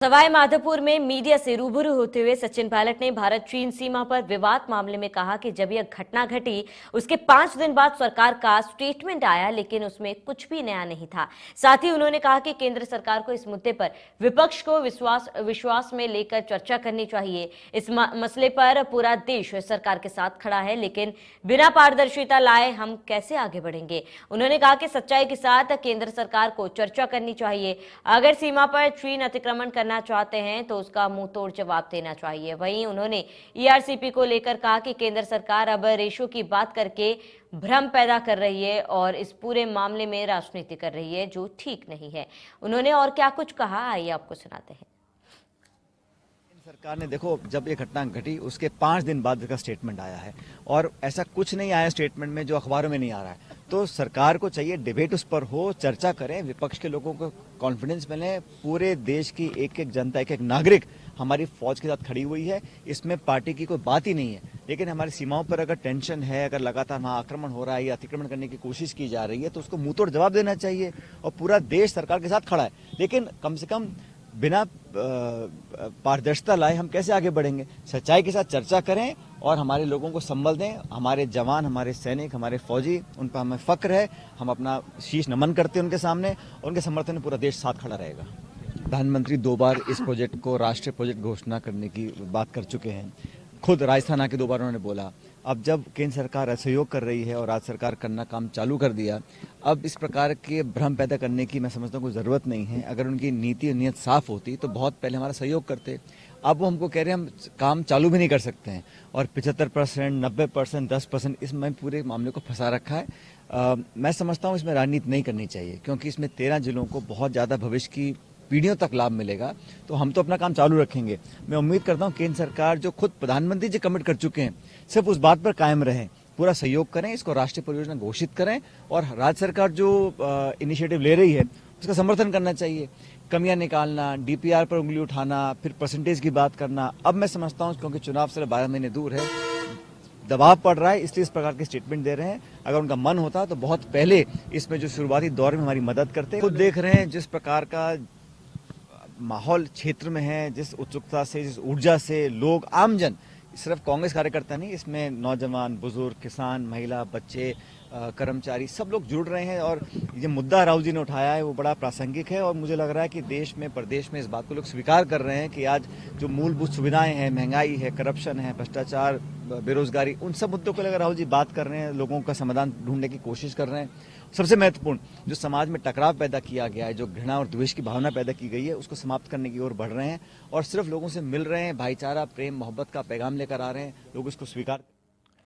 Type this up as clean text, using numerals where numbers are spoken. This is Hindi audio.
सवाई माधोपुर में मीडिया से रूबरू होते हुए सचिन पायलट ने भारत चीन सीमा पर विवाद मामले में कहा कि जब यह घटना घटी उसके 5 दिन बाद सरकार का स्टेटमेंट आया, लेकिन उसमें कुछ भी नया नहीं था। साथ ही उन्होंने कहा कि केंद्र सरकार को इस मुद्दे पर विपक्ष को विश्वास में लेकर चर्चा करनी चाहिए। इस मसले पर पूरा देश सरकार के साथ खड़ा है, लेकिन बिना पारदर्शिता लाए हम कैसे आगे बढ़ेंगे। उन्होंने कहा कि सच्चाई के साथ केंद्र सरकार को चर्चा करनी चाहिए। अगर सीमा पर चीन अतिक्रमण करना चाहते हैं तो उसका मुंह तोड़ जवाब देना चाहिए। वहीं उन्होंने ईआरसीपी को लेकर कहा कि केंद्र सरकार अब रेशो की बात करके भ्रम पैदा कर रही है और इस पूरे मामले में राजनीति कर रही है, जो ठीक नहीं है। उन्होंने और क्या कुछ कहा, आइए आपको सुनाते हैं। सरकार ने देखो, जब ये घटना घटी उसके 5 दिन बाद इसका स्टेटमेंट आया है और ऐसा कुछ नहीं आया स्टेटमेंट में जो अखबारों में नहीं आ रहा है। तो सरकार को चाहिए डिबेट उस पर हो, चर्चा करें, विपक्ष के लोगों को कॉन्फिडेंस मिले। पूरे देश की एक एक जनता, एक एक नागरिक हमारी फौज के साथ खड़ी हुई है। इसमें पार्टी की कोई बात ही नहीं है। लेकिन हमारी सीमाओं पर अगर टेंशन है, अगर लगातार वहाँ आक्रमण हो रहा है या अतिक्रमण करने की कोशिश की जा रही है, तो उसको मुंह तोड़ जवाब देना चाहिए। और पूरा देश सरकार के साथ खड़ा है, लेकिन कम से कम बिना पारदर्शिता लाए हम कैसे आगे बढ़ेंगे। सच्चाई के साथ चर्चा करें और हमारे लोगों को संबल दें। हमारे जवान, हमारे सैनिक, हमारे फौजी, उन पर हमें फक्र है। हम अपना शीश नमन करते हैं उनके सामने, और उनके समर्थन में पूरा देश साथ खड़ा रहेगा। प्रधानमंत्री 2 बार इस प्रोजेक्ट को राष्ट्रीय प्रोजेक्ट घोषणा करने की बात कर चुके हैं। खुद राजस्थान आके 2 बार उन्होंने बोला। अब जब केंद्र सरकार असहयोग कर रही है और राज्य सरकार करना काम चालू कर दिया, अब इस प्रकार के भ्रम पैदा करने की मैं समझता हूँ कोई ज़रूरत नहीं है। अगर उनकी नीति और नीयत साफ होती तो बहुत पहले हमारा सहयोग करते। अब वो हमको कह रहे हैं हम काम चालू भी नहीं कर सकते हैं, और 75%, 90%, 10% इसमें पूरे मामले को फंसा रखा है। मैं समझता हूँ इसमें राजनीति नहीं करनी चाहिए, क्योंकि इसमें 13 जिलों को बहुत ज़्यादा भविष्य की पीढ़ियों तक लाभ मिलेगा। तो हम तो अपना काम चालू रखेंगे। मैं उम्मीद करता हूं केंद्र सरकार, जो खुद प्रधानमंत्री जी कमिट कर चुके हैं, सिर्फ उस बात पर कायम रहें, पूरा सहयोग करें, इसको राष्ट्रीय परियोजना घोषित करें। और राज्य सरकार जो इनिशिएटिव ले रही है उसका समर्थन करना चाहिए। कमियां निकालना, डीपीआर पर उंगली उठाना, फिर परसेंटेज की बात करना, अब मैं समझता हूँ क्योंकि चुनाव से 12 महीने दूर है, दबाव पड़ रहा है, इसलिए इस प्रकार के स्टेटमेंट दे रहे हैं। अगर उनका मन होता तो बहुत पहले इसमें जो शुरुआती दौर में हमारी मदद करते। खुद देख रहे हैं जिस प्रकार का माहौल क्षेत्र में है, जिस उत्सुकता से, जिस ऊर्जा से लोग, आमजन, सिर्फ कांग्रेस कार्यकर्ता नहीं, इसमें नौजवान, बुजुर्ग, किसान, महिला, बच्चे, कर्मचारी, सब लोग जुड़ रहे हैं। और ये मुद्दा राहुल जी ने उठाया है वो बड़ा प्रासंगिक है, और मुझे लग रहा है कि देश में, प्रदेश में इस बात को लोग स्वीकार कर रहे हैं कि आज जो मूलभूत सुविधाएं हैं, महंगाई है, करप्शन है, भ्रष्टाचार, बेरोजगारी, उन सब मुद्दों को लेकर राहुल जी बात कर रहे हैं, लोगों का समाधान ढूंढने की कोशिश कर रहे हैं। सबसे महत्वपूर्ण, जो समाज में टकराव पैदा किया गया है, जो घृणा और द्वेष की भावना पैदा की गई है, उसको समाप्त करने की ओर बढ़ रहे हैं और सिर्फ लोगों से मिल रहे हैं, भाईचारा, प्रेम, मोहब्बत का पैगाम लेकर आ रहे हैं। लोग इसको स्वीकार